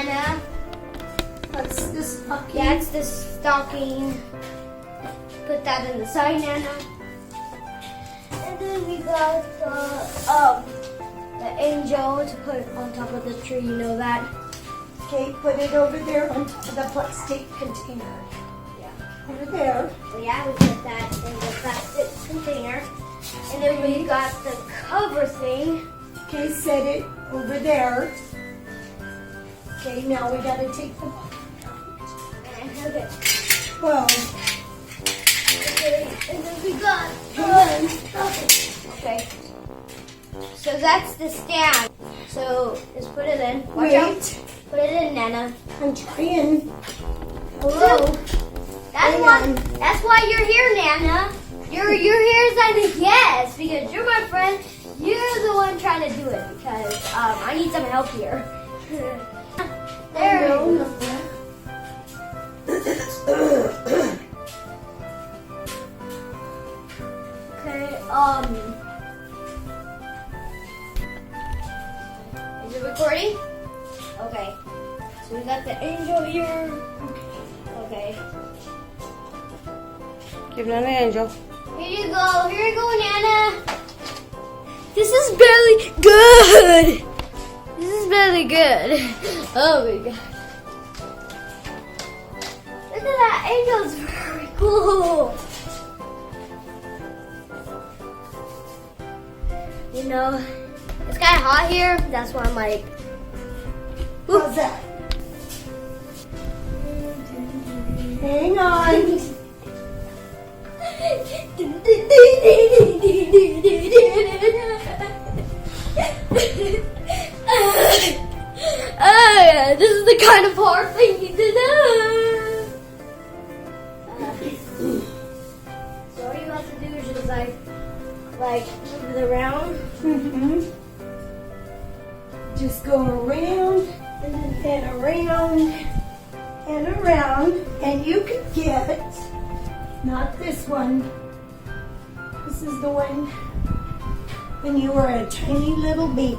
Nana. That's the stocking. That's the stocking. Put that in the side, Nana. And then we got the angel to put on top of the tree. You know that? Okay, put it over there on top of the plastic container. Yeah. Over there. So yeah, we put that in the plastic container. And then we got the cover thing. Okay, set it over there. Okay, now we gotta take the bottom out. Okay. Well, Okay, and then we got okay. So that's the stand. So just put it in. Watch out. wait. Put it in, Nana. I'm trying. Hello. That's why you're here, Nana. You're here as a guest because you're my friend. You're the one trying to do it because I need some help here. There. No. Okay. Is it recording? Okay. So we got the angel here. Okay. Give Nana an angel. Here you go. Here you go, Nana. This is barely good. This is barely good. Oh my god. Look at that angel. It's very cool. You know, it's kind of hot here. That's why I'm like, How's that? Hang on. This is the kind of hard thing you did. So all you have to do is just like move it around. Just go around and around and around, and you can get, not this one, this is the one when you were a tiny little baby.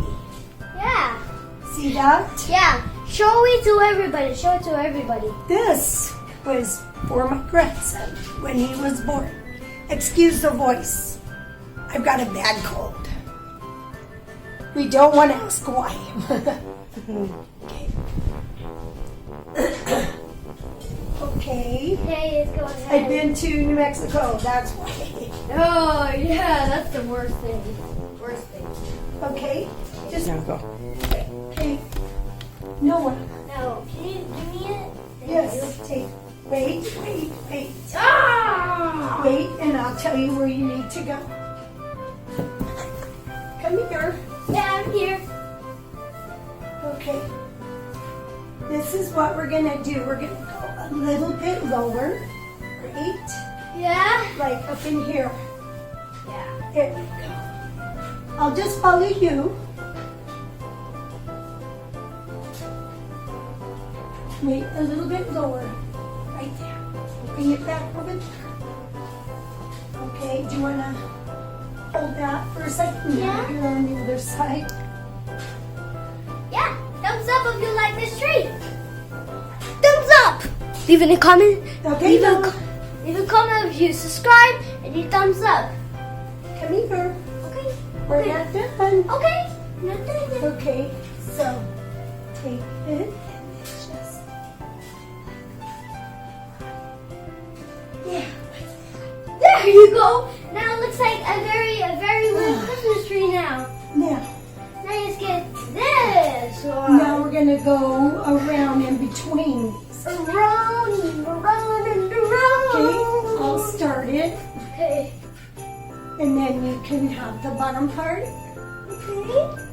Yeah. See that? Yeah. Show it to everybody. Show it to everybody. This was for my grandson when he was born. Excuse the voice. I've got a bad cold. We don't want to ask why. Okay. Okay. Okay, let's go ahead. I've been to New Mexico, that's why. Oh, yeah, that's the worst thing. Worst thing. Okay? Just, Now go. okay. No one. No, can you give me it? Thank Yes, you. take. Wait. Ah! Wait, and I'll tell you where you need to go. Come here. Yeah, I'm here. Okay. This is what we're gonna do. We're gonna go a little bit lower, right? Yeah? Like up in here. Yeah. There we go. I'll just follow you. Wait, a little bit lower. Right there. Bring it back over there. Okay, do you wanna hold that for a second? Yeah. You're on the other side. Yeah. Thumbs up if you like this tree. Thumbs up. Leave in a comment. Okay, Leave a comment if you subscribe and you thumbs up. come here. Okay. We're not done. Okay. Not done yet. Okay, so take it and it's just yeah. There you go. Now it looks like a very little Christmas tree now. Now, Let's get this one. now we're gonna go around in between. Around and around and Okay, around. I'll start it, Okay. and then you can have the bottom part. Okay.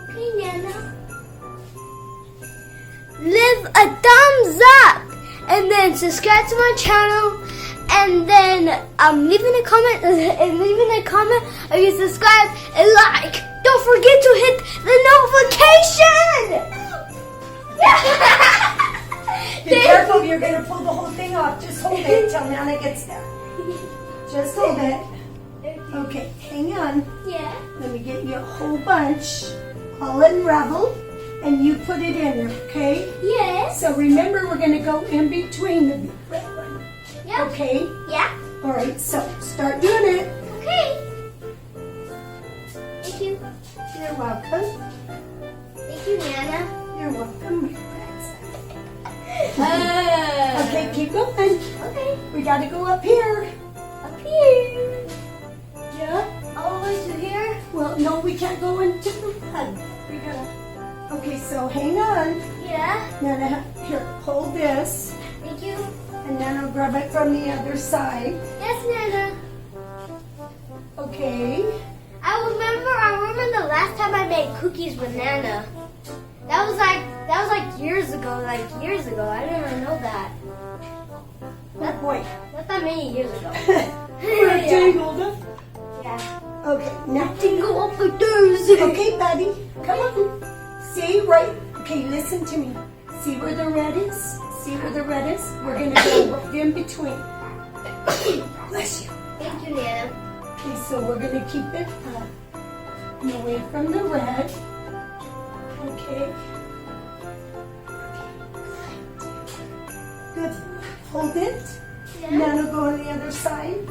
Okay, Nana. Leave a thumbs up and then subscribe to my channel and then leaving a comment or you subscribe and like. Don't forget to hit the notification. Yeah. Be careful, you're gonna pull the whole thing off. Just hold it till Nana gets there. Just hold it. Okay, hang on. Yeah. Let me get you a whole bunch, all unraveled, and you put it in there, okay? so remember we're going to go in between the red one. Yep. Okay? Yeah. All right, so start doing it. Okay. Thank you. You're welcome. Thank you, Nana. You're welcome. Okay, keep going. Okay. We got to go up here. Up here. Yeah? All the way to here. Well, no, we can't go into the red. We gotta. Okay, so hang on. Yeah. Nana, here, hold this. Thank you. And then I'll grab it from the other side. Yes, Nana. Okay. I remember the last time I made cookies with Nana. That was like years ago. I didn't even know that. Oh boy. Not that many years ago. We're Yeah. tangled up. Yeah. Okay, now. Tingle up the doors. Okay, buddy. Come on. See, right. Okay, listen to me. See where the red is? See where the red is? We're going to go right in between. Bless you. Thank you, Nana. Okay, so we're going to keep it and away from the red. Okay. Good. Hold it. Yeah. And then we'll go on the other side.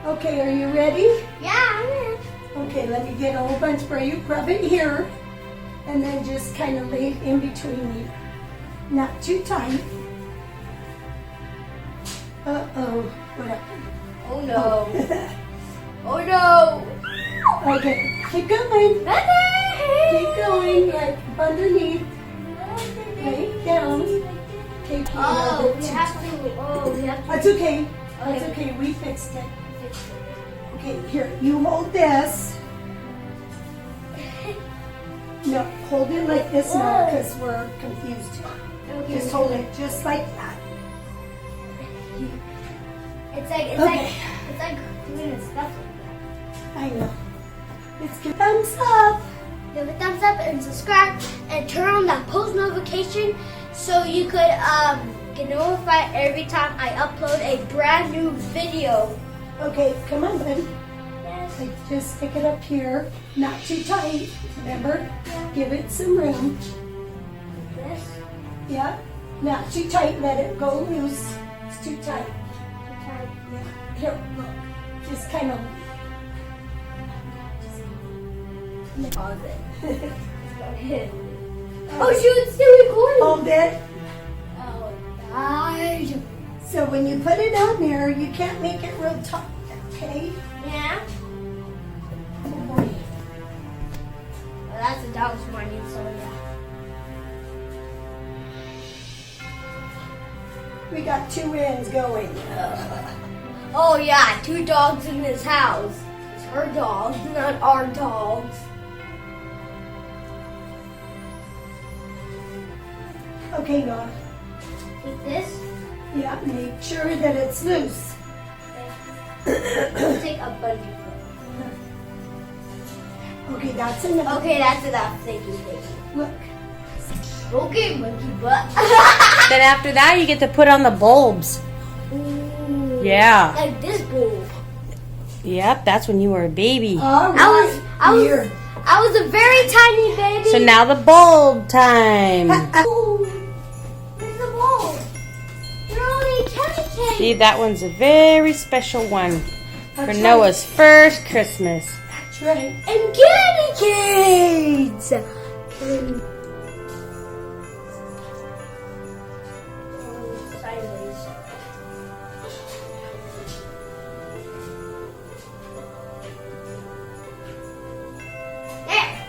Okay, are you ready? Yeah, I'm in. Okay, let me get a whole bunch for you. Rub it here, and then just kind of lay it in between you. Not too tight. Uh-oh, what happened? Oh no. Oh no. Okay, keep going. Keep going, like underneath, right down. Okay, keep Oh, it. we have to. Oh, we have to. That's okay. That's Okay. okay, we fixed it. Okay, here, you hold this. No, hold it like this now because we're confused here. Just hold it just like that. It's like doing a stuff like I know. Let's give thumbs up. that. Give a thumbs up and subscribe and turn on that post notification so you could get notified every time I upload a brand new video. Okay, come on, bud. Yes. Like, just stick it up here. Not too tight. Remember? Give it some room. This. Yeah. Not too tight. Let it go loose. It's too tight. Yeah. Here, look. Just kind of. Pause it. Oh shoot, it's still recording. Hold it. Oh, God. So when you put it on there, you can't make it real tight. Okay? Yeah. Oh boy. Well, that's a dog's morning, so yeah. We got two ends going. Oh yeah, 2 dogs in this house. It's her dogs, not our dogs. Okay, Noah. With this, Yeah, make sure that it's loose. let's take a bungee Okay, that's enough. cord. Okay, that's enough. Thank you. Look. Okay, monkey butt. Then after that, you get to put on the bulbs. Ooh, Yeah. like this bulb. Yep, that's when you were a baby. All right. I Here. was a very tiny baby. So now the bulb time. Ooh, there's the bulb. You're only a candy cane. See, that one's a very special one for That's Noah's first Christmas. That's right. And candy canes. Sideways. There.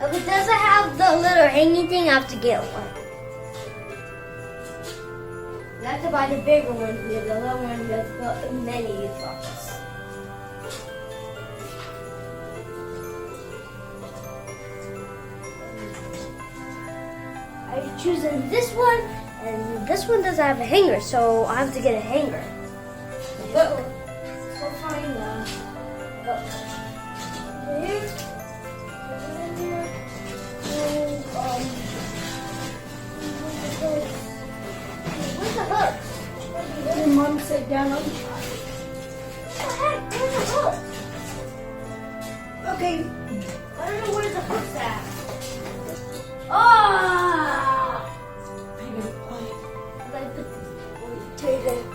If it doesn't have the little hanging thing, I have to get one. You have to buy the bigger one here, the little one with the many drops. I'm choosing this one, and this one doesn't have a hanger, so I have to get a hanger. Look, go find the. Here. And, Where's the hook? Your mom sit down. What the heck? Where's the hook? Okay. I don't know where the hook's at. Oh! Like the take it.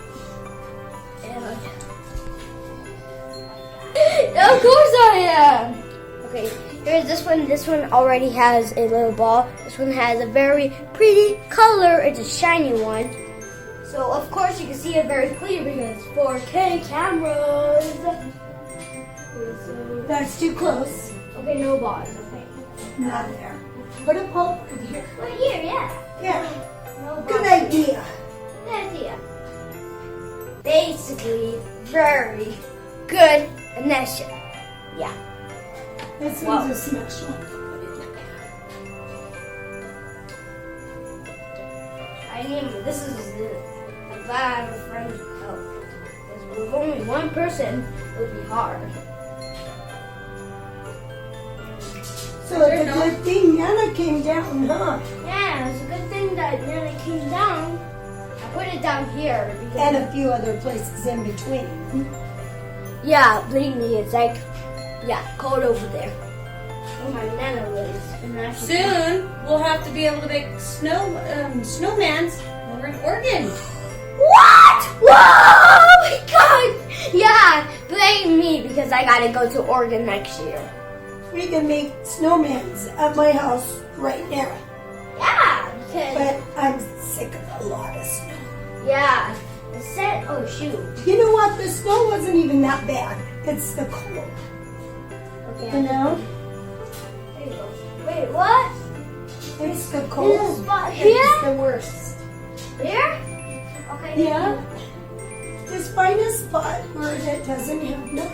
Of course I am. Okay, here's this one. This one already has a little ball. This one has a very pretty color. It's a shiny one. So of course you can see it very clear because it's 4K cameras. That's too close. Okay, no balls. Okay. Not there. Put a pulp in here. Right here, yeah. Yeah. No balls. Good idea. Good idea. Basically, very good initiative. Yeah. This Wow. one's a special. I need. This is the bad friend help. With only one person, it would be hard. So it's a good thing Nana came down, huh? Yeah, it's a good thing that Nana came down. I put it down here because. And a few other places in between. Yeah, believe me, it's like, yeah, cold over there. Where my Nana lives. And that's Soon we'll have to be able to make snowmans when we're in Oregon. What? Whoa! Oh my God! Yeah, blame me because I gotta go to Oregon next year. We can make snowmans at my house right now. Yeah, because But I'm sick of a lot of snow. yeah, it said. Oh shoot. You know what? The snow wasn't even that bad. It's the cold. Okay. You know? There you go. Wait, what? It's the This cold. spot It's here? the worst. Here? Okay. Yeah. Just find a spot where it doesn't have no.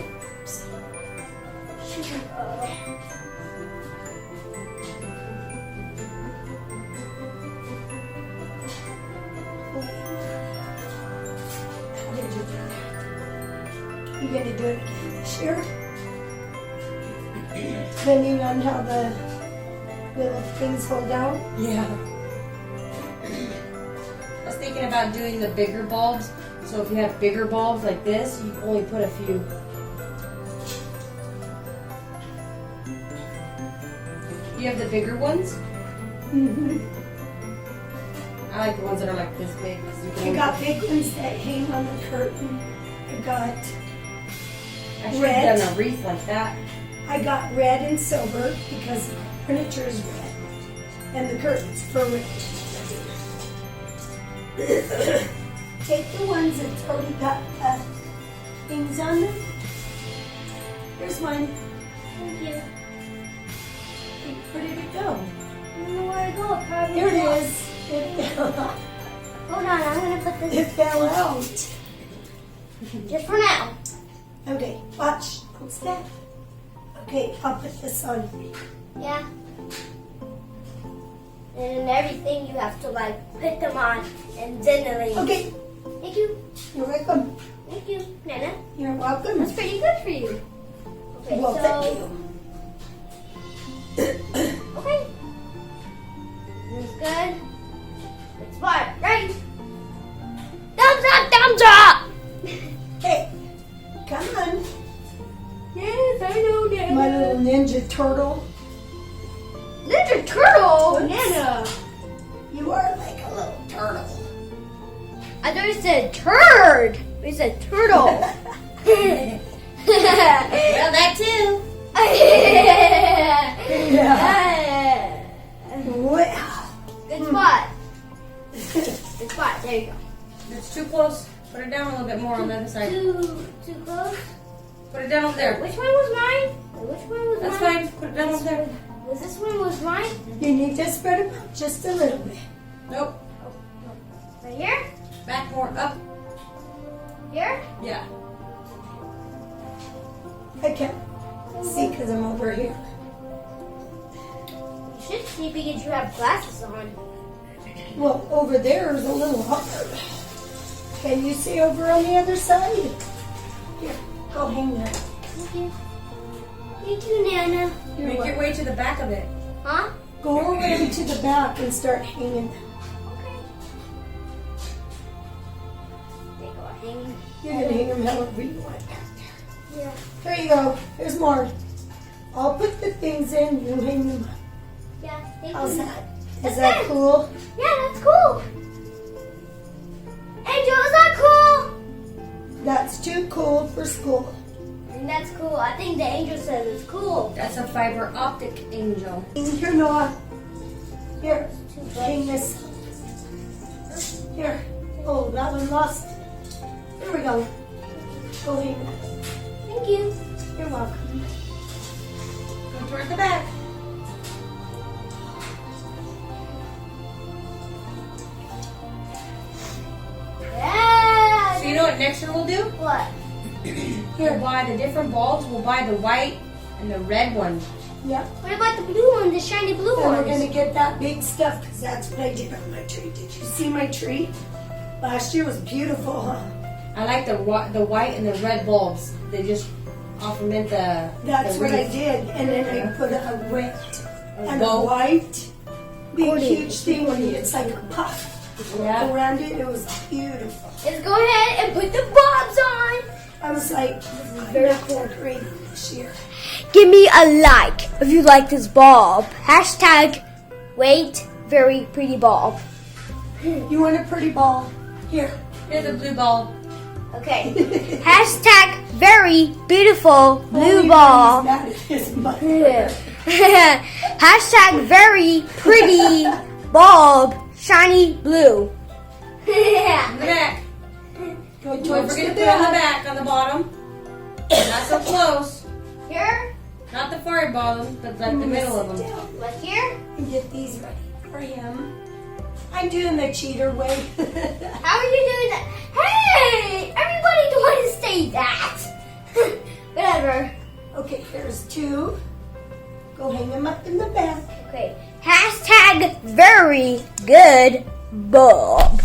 How did you do that? You gonna do it again this year? Depending on how the little things hold down. Yeah. I was thinking about doing the bigger bulbs. So if you have bigger bulbs like this, you only put a few. You have the bigger ones? Mm-hmm. I like the ones that are like this big. 'Cause you I can got big ones that hang on the curtain. I got I should red. have done a wreath like that. red and silver because furniture is red. And the curtains for red. Take the ones that's already got things on them. Here's mine. Thank you. Where did it go? I don't know where to go. Probably There it not. is. It fell out. Hold on, I'm gonna put It this fell out. just for now. Okay, watch. Don't step. Okay, I'll put this on. Yeah. And everything you have to like put them on and then the lady. Okay, Thank you. you're welcome. Thank you, Nana. You're welcome. That's pretty good for you. Okay, Well, so thank you. okay. This is good. Good spot, right? Thumbs up, thumbs up! Hey, come on. Yes, I know, Nana. My little ninja turtle. Ninja Turtle! Oops. Nana! You are like a little turtle. I thought you said turd! You said turtle. Well, that too. Wow. Good spot. Good spot. There you go. It's too close. Put it down a little bit more on the other side. Too close. Put it down over there. Which one was mine? Which one was That's mine? fine. Put it down over there. Was this one was mine? You need to spread them out just a little bit. Nope. Right here? Back more up. Here? Yeah. I can't see because I'm over here. You should see because you have glasses on. Well, over there is a little hard. Can you see over on the other side? Here, go hang there. Thank you. Thank you, Nana. You're Make your welcome. way to the back of it. Huh? Go around to the back and start hanging. hang. You can hang them however you want. Yeah. There you go. There's more. I'll put the things in. You hang them up. Yeah. Thank How's you. that? That's Is that good. cool? Yeah, that's cool. Angel, is that cool? That's too cool for school. And that's cool. I think the angel says it's cool. That's a fiber optic angel. Here, Noah. Here. Hang this. Here. Oh, that one lost. There we go. Go hang that. Thank you. You're welcome. Go toward the back. Yeah. So you know what next year we'll do? What? We'll buy the different bulbs. We'll buy the white and the red one. Yep. What about the blue one, the shiny blue Then we're one? going to get that big stuff because that's what I did on my tree. Did you see my tree? Last year was beautiful, huh? I like the white and the red bulbs. They just augment the. That's the what I wreath. did. And then I put a red and a bow. white. Big, Gordy. huge thing when it's like a puff. Yeah. Around it, it was beautiful. Let's go ahead and put the bobs on. I was like, very cool green this year. Give me a like if you like this bulb. Hashtag wait very pretty bulb. You want a pretty ball? Here. Here's a blue bulb. Okay. Hashtag very beautiful blue Only ball. when he's mad at his mother. Hashtag very pretty bulb, shiny blue. In the back. Go Don't towards forget to the put on the back. back, on the bottom. Not so close. Here? Not the far bottom, but like the middle of them. Down What here? and get these ready for him. I'm doing the cheater way. How are you doing that? Hey! Everybody don't want to say that. Whatever. Okay, here's two. Go hang them up in the back. Okay. Hashtag very good bulb.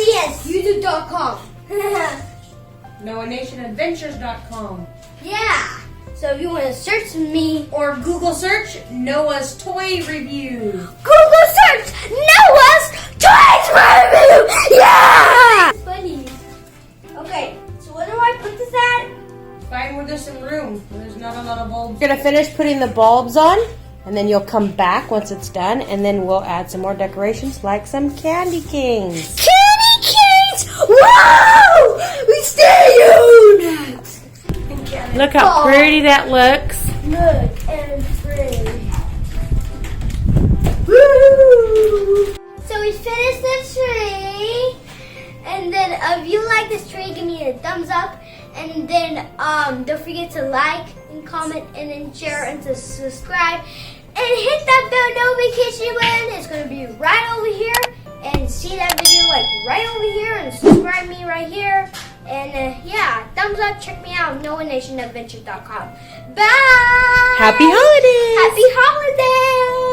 CSYouTube.com. NoahNationAdventures.com. Yeah. So if you want to search me, Or Google search Noah's Toy Review. Google search Noah's Toys Review. Yeah. Funny. Okay. So where do I put this at? Find where there's some room, where there's not a lot of bulbs. You're gonna finish putting the bulbs on, and then you'll come back once it's done, and then we'll add some more decorations like some candy canes. Candy canes. Wow. We stay tuned. Look how pretty that looks. Look and pretty. Woo! So we finished the tree, and then if you like this tree, give me a thumbs up, and then don't forget to like and comment and then share and to subscribe, and hit that bell notification button. It's gonna be right over here, and see that video like right over here, and subscribe me right here. And yeah, thumbs up, check me out, NoahNationAdventure.com. Bye! Happy holidays! Happy holidays!